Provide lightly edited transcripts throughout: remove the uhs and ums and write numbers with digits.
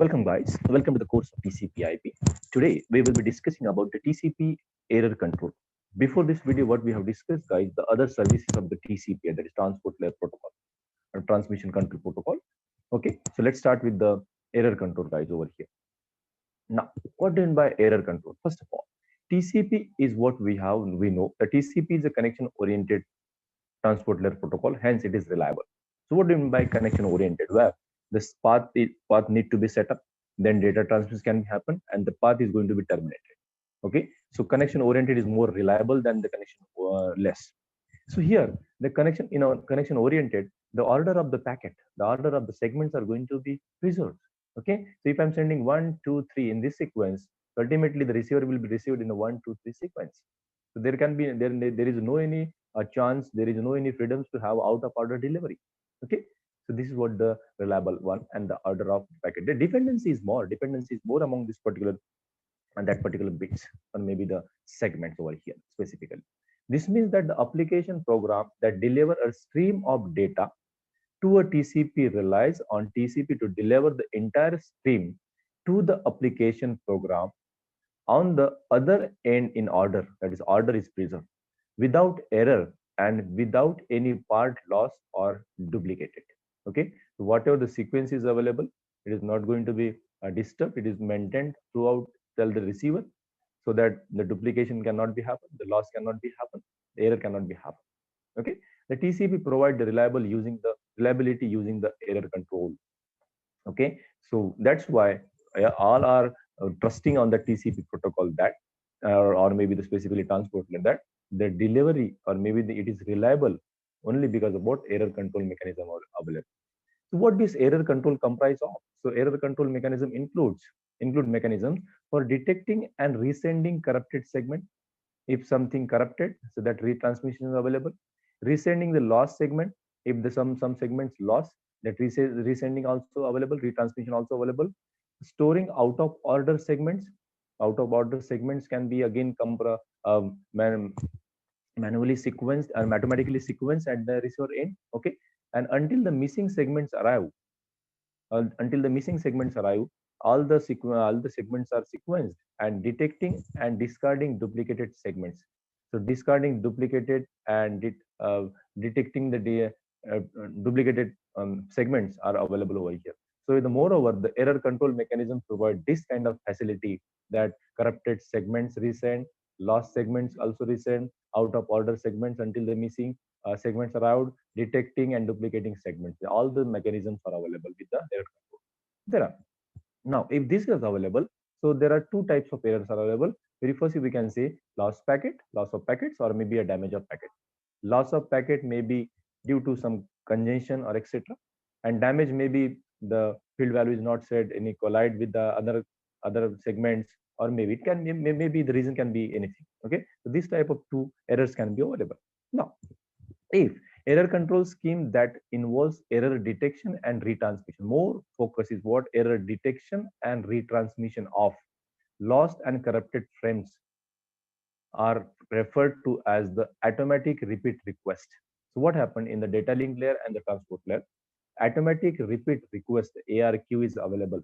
Welcome guys, welcome to the course of TCP IP. Today we will be discussing about the TCP error control. Before this video, what we have discussed guys, the other services of the TCP, that is transport layer protocol or transmission control protocol. Okay, so let's start with the error control guys over here. Now, what do you mean by error control? First of all, TCP is what we know. The TCP is a connection oriented transport layer protocol, hence it is reliable. So what do you mean by connection oriented? Where this path need to be set up, then data transmission can happen, and the path is going to be terminated. Okay, so connection oriented is more reliable than the connection less. So here the connection, connection oriented, the order of the packet, the order of the segments are going to be preserved. Okay, so if I'm sending 1, 2, 3 in this sequence, ultimately the receiver will be received in a 1, 2, 3 sequence. So there is no any chance, there is no any freedoms to have out of order delivery. Okay, so this is what the reliable one and the order of packet. The dependency is more among this particular and that particular bits or maybe the segments over here specifically. This means that the application program that deliver a stream of data to a TCP relies on TCP to deliver the entire stream to the application program on the other end in order, that is order is preserved without error and without any part loss or duplicated. Okay, so whatever the sequence is available, it is not going to be disturbed, it is maintained throughout till the receiver, so that the duplication cannot be happen, the loss cannot be happen, the error cannot be happen. Okay, the TCP provide the reliability using the error control. Okay, so that's why all are trusting on the TCP protocol, that or maybe the specifically transport like that the delivery or maybe it is reliable only because of what error control mechanism are available. So what this error control comprise of? So error control mechanism include mechanisms for detecting and resending corrupted segment. If something corrupted, so that retransmission is available. Resending the lost segment, if the some segments lost, that resending also available, retransmission also available. Storing out of order segments. Out of order segments can be again manually sequenced or mathematically sequenced at the receiver end. Okay, and until the missing segments arrive, all the segments are sequenced and detecting and discarding duplicated segments. So discarding duplicated and detecting the duplicated segments are available over here. So the moreover, the error control mechanism provide this kind of facility, that corrupted segments resend, lost segments also resend, out of order segments until the missing segments are out, detecting and duplicating segments. All the mechanisms are available with the error control. There are now, if this is available, so there are two types of errors are available. Very first, we can say loss of packets, or maybe a damage of packet. Loss of packet may be due to some congestion or etc. And damage may be the field value is not set, any collide with the other segments, or maybe it can maybe the reason can be anything. Okay, so this type of two errors can be available. Now, if error control scheme that involves error detection and retransmission, more focus is what error detection and retransmission of lost and corrupted frames are referred to as the automatic repeat request. So what happened in the data link layer and the transport layer? Automatic repeat request, ARQ, is available.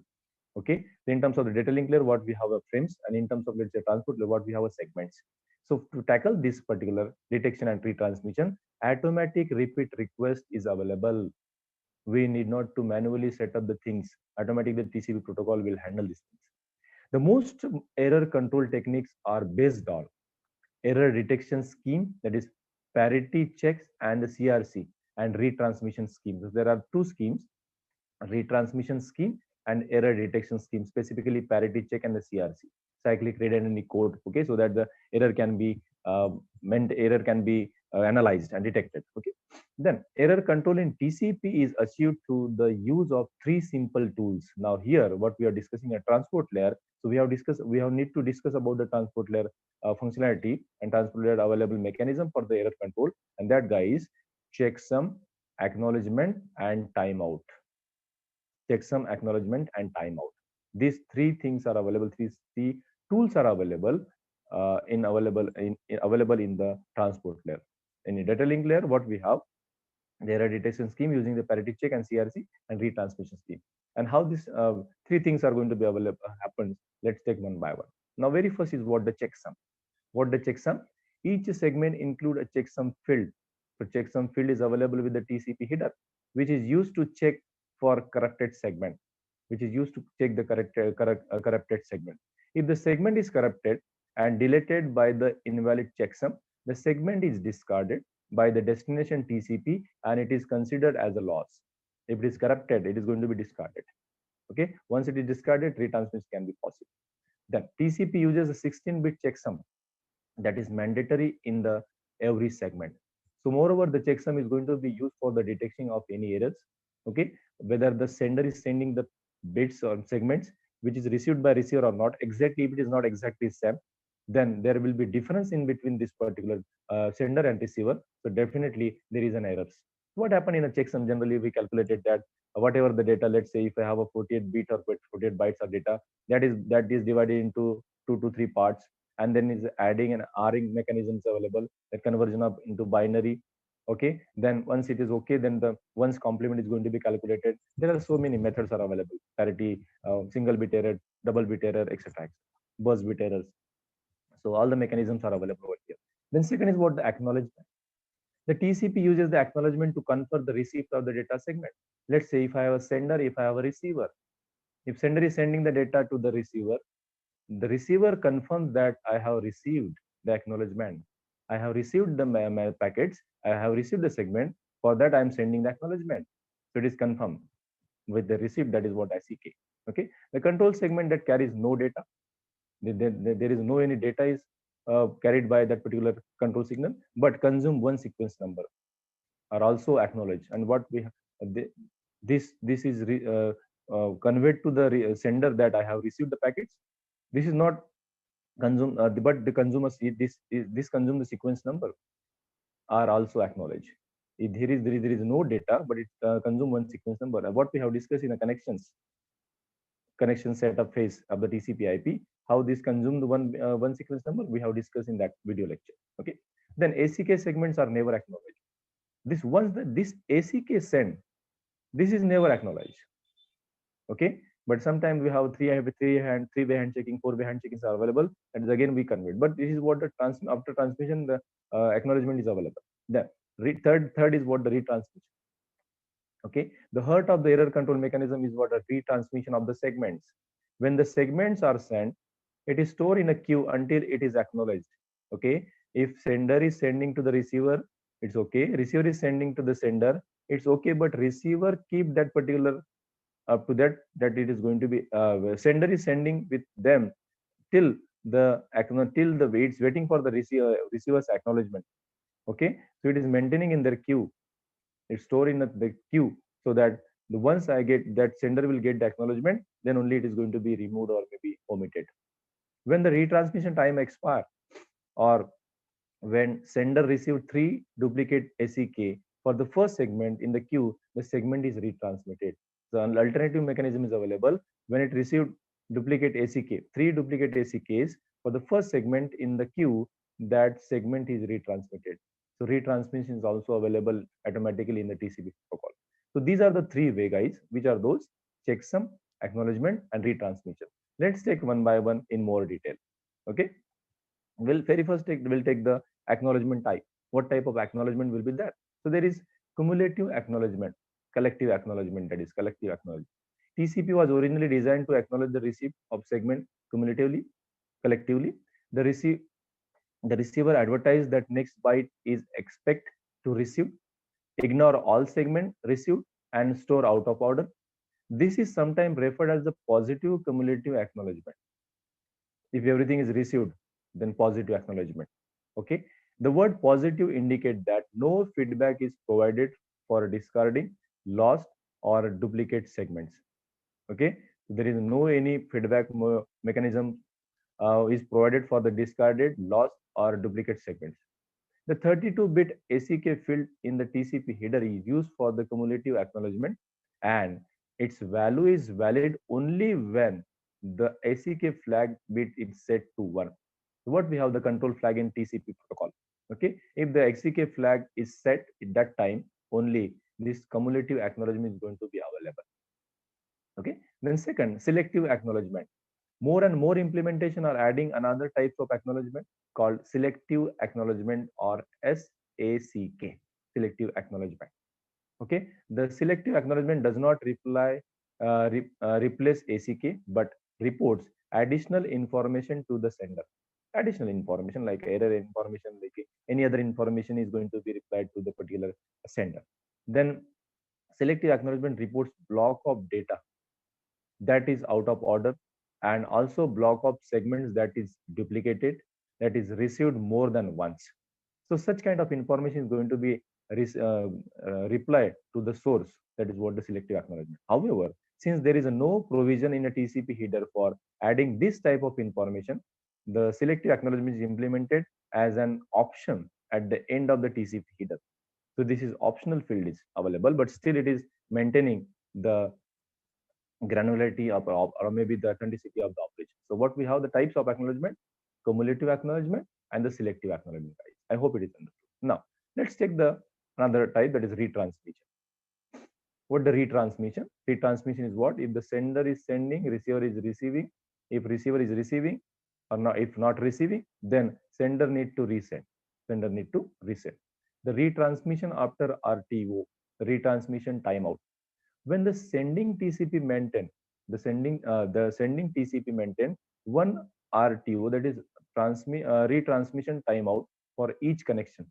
Okay, so in terms of the data link layer, what we have a frames, and in terms of, let's say, transport layer, what we have a segments. So to tackle this particular detection and retransmission, automatic repeat request is available. We need not to manually set up the things. Automatically, the TCP protocol will handle these things. The most error control techniques are based on error detection scheme, that is parity checks, and the CRC and retransmission schemes. So there are two schemes, retransmission scheme and error detection scheme, specifically parity check and the CRC, cyclic redundant code. Okay, so that the error can be analyzed and detected. Okay, then error control in TCP is achieved through the use of three simple tools. Now here, what we are discussing a transport layer. So we have need to discuss about the transport layer functionality and transport layer available mechanism for the error control, and that guy is checksum, acknowledgement, and timeout. Checksum, acknowledgement, and timeout. These three things are available. Three tools are available available in the transport layer. In the data link layer, what we have, the error detection scheme using the parity check and CRC and retransmission scheme. And how this three things are going to be available happens. Let's take one by one. Now, very first is what the checksum. What the checksum? Each segment include a checksum field. So checksum field is available with the TCP header, which is used to check for corrupted segment, which is used to check the corrupted segment. If the segment is corrupted and deleted by the invalid checksum, the segment is discarded by the destination TCP and it is considered as a loss. If it is corrupted, it is going to be discarded. Okay, once it is discarded, retransmission can be possible. Then TCP uses a 16-bit checksum that is mandatory in the every segment. So moreover, the checksum is going to be used for the detection of any errors. Okay, whether the sender is sending the bits or segments which is received by receiver or not. Exactly, if it is not exactly same, then there will be difference in between this particular sender and receiver. So definitely there is an errors. What happened in a checksum? Generally, we calculated that whatever the data, let's say if I have a 48 bit or 48 bytes of data, that is divided into 2 to 3 parts, and then is adding and Ring mechanisms available, the conversion of into binary. Okay, then once it is okay, then the once complement is going to be calculated. There are so many methods are available: parity, single bit error, double bit error, etc. Burst bit errors. So all the mechanisms are available over here. Then second is what the acknowledgement. The TCP uses the acknowledgement to confirm the receipt of the data segment. Let's say if I have a sender, if I have a receiver. If sender is sending the data to the receiver confirms that I have received the acknowledgement. I have received the packets. I have received the segment. For that, I am sending the acknowledgement. So it is confirmed with the receipt. That is what ICK. Okay. The control segment that carries no data. There is no any data is carried by that particular control signal, but consume one sequence number are also acknowledged. And what we have, this is conveyed to the sender that I have received the packets. This is not consume, but the consumer see this consume the sequence number are also acknowledged. If there is no data, but it consume one sequence number. What we have discussed in the connection setup phase of the TCP IP, how this consume the one sequence number, we have discussed in that video lecture. Okay. Then ACK segments are never acknowledged. This once this ACK send, this is never acknowledged. Okay, but sometimes we have three-way hand checking, four-way hand checking are available, and again we convert. But this is what the after transmission the acknowledgement is available. Then third is what the retransmission. Okay, the heart of the error control mechanism is what a retransmission of the segments. When the segments are sent, it is stored in a queue until it is acknowledged. Okay, if sender is sending to the receiver, it's okay. Receiver is sending to the sender, it's okay. But receiver keep that particular up to that it is going to be sender is sending with them till the till the waits waiting for the receiver's acknowledgement. Okay, so it is maintaining in their queue. It's stored in the queue so that the once I get that sender will get the acknowledgement, then only it is going to be removed or maybe omitted. When the retransmission time expire, or when sender received 3 duplicate ACK for the first segment in the queue, the segment is retransmitted. So an alternative mechanism is available. When it received duplicate ACK, 3 duplicate ACKs for the first segment in the queue, that segment is retransmitted. So retransmission is also available automatically in the TCP protocol. So these are the 3 way, guys. Which are those? Checksum, acknowledgement, and retransmission. Let's take one by one in more detail. Okay. We'll very first we'll take the acknowledgement type. What type of acknowledgement will be there? So there is cumulative acknowledgement, collective acknowledgement, that is collective acknowledgement. TCP was originally designed to acknowledge the receipt of segment cumulatively, collectively. The receiver advertised that next byte is expect to receive, ignore all segment received, and store out of order. This is sometimes referred as the positive cumulative acknowledgement. If everything is received, then positive acknowledgement. Okay, the word positive indicate that no feedback is provided for discarding lost or duplicate segments. Okay, so there is no any feedback mechanism is provided for the discarded, lost, or duplicate segments. The 32-bit ACK field in the TCP header is used for the cumulative acknowledgement, and its value is valid only when the ACK flag bit is set to 1. What we have the control flag in TCP protocol. Okay, if the ACK flag is set at that time, only this cumulative acknowledgement is going to be available. Okay, Then second, selective acknowledgement. More and more implementation are adding another types of acknowledgement called selective acknowledgement or SACK, selective acknowledgement. Okay, the selective acknowledgement does not replace ACK, but reports additional information to the sender. Additional information like error information, like any other information is going to be replied to the particular sender. Then selective acknowledgement reports block of data that is out of order, and also block of segments that is duplicated, that is received more than once. So such kind of information is going to be replied to the source. That is what the selective acknowledgement. However, since there is no provision in a TCP header for adding this type of information, the selective acknowledgement is implemented as an option at the end of the TCP header. So this is optional field is available, but still it is maintaining the granularity of, or maybe the authenticity of the operation. So what we have, the types of acknowledgement, cumulative acknowledgement and the selective acknowledgement. I hope it is understood. Now let's take the another type, that is retransmission. What the retransmission? Retransmission is what? If the sender is sending, receiver is receiving. If receiver is receiving or not, if not receiving, then sender need to resend. Sender need to resend. The retransmission after RTO, retransmission timeout. When the sending TCP maintain, the sending TCP maintain one RTO, that is retransmission timeout for each connection.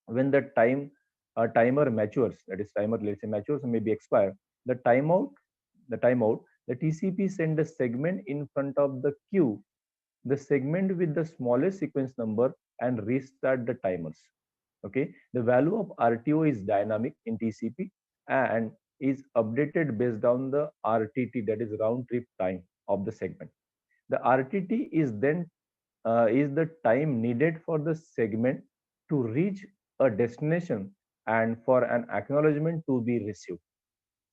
When the timer matures, that is timer, let's say, matures, maybe expire, the timeout, the TCP send a segment in front of the queue, the segment with the smallest sequence number, and restart the timers. Okay, the value of RTO is dynamic in TCP and is updated based on the RTT, that is round trip time of the segment. The RTT is the time needed for the segment to reach a destination and for an acknowledgement to be received.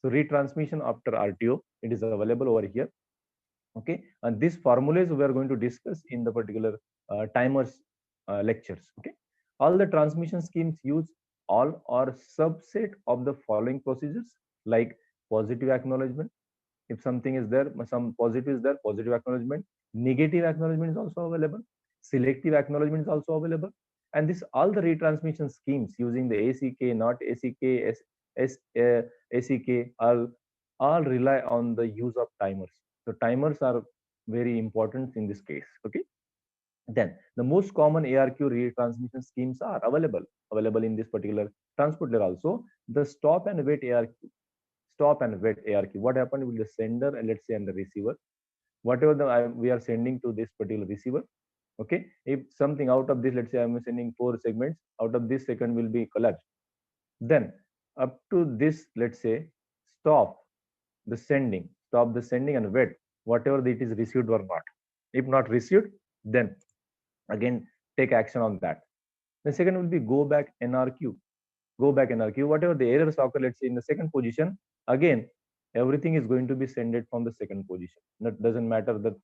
So retransmission after RTO, it is available over here. Okay, and these formulas we are going to discuss in the particular timers lectures. Okay, all the transmission schemes use all or subset of the following procedures, like positive acknowledgement. If something is there, some positive is there, positive acknowledgement. Negative acknowledgement is also available. Selective acknowledgement is also available. And this all the retransmission schemes using the ACK, not ACK, ACK, all rely on the use of timers. So timers are very important in this case. Okay. Then the most common ARQ retransmission schemes are available in this particular transport layer also. The stop and wait ARQ. Stop and wait ARQ. What happened with the sender and let's say and the receiver? Whatever we are sending to this particular receiver. Okay. If something out of this, let's say I'm sending 4 segments, out of this second will be collapsed. Then up to this, let's say, stop the sending and wait whatever it is received or not. If not received, then again take action on that. The second will be go back NRQ. Go back NRQ. Whatever the errors occur, let's say in the second position, again everything is going to be sended from the second position. That doesn't matter. The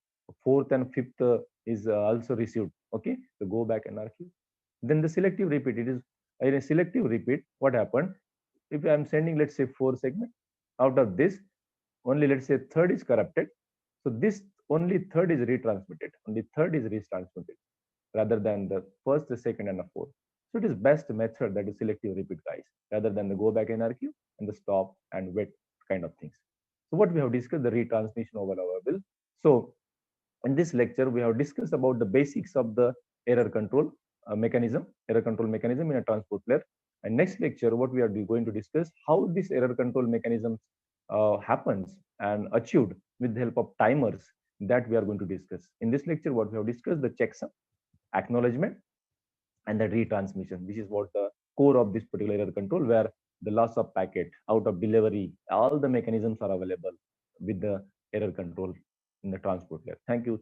fourth and fifth is also received. Okay, so go back NRQ. Then the selective repeat. It is in a selective repeat. What happened? If I'm sending, let's say 4 segments, out of this, only let's say third is corrupted. So this only third is retransmitted. Only third is retransmitted rather than the first, the second, and the fourth. So it is best method, that is selective repeat, guys, rather than the go back NRQ and the stop and wait kind of things. So what we have discussed, the retransmission overall. So in this lecture, we have discussed about the basics of the error control mechanism in a transport layer. And next lecture, what we are going to discuss, how this error control mechanism happens and achieved with the help of timers, that we are going to discuss. In this lecture, what we have discussed, the checksum, acknowledgement, and the retransmission. This is what the core of this particular error control, where the loss of packet, out of delivery, all the mechanisms are available with the error control in the transport layer. Thank you.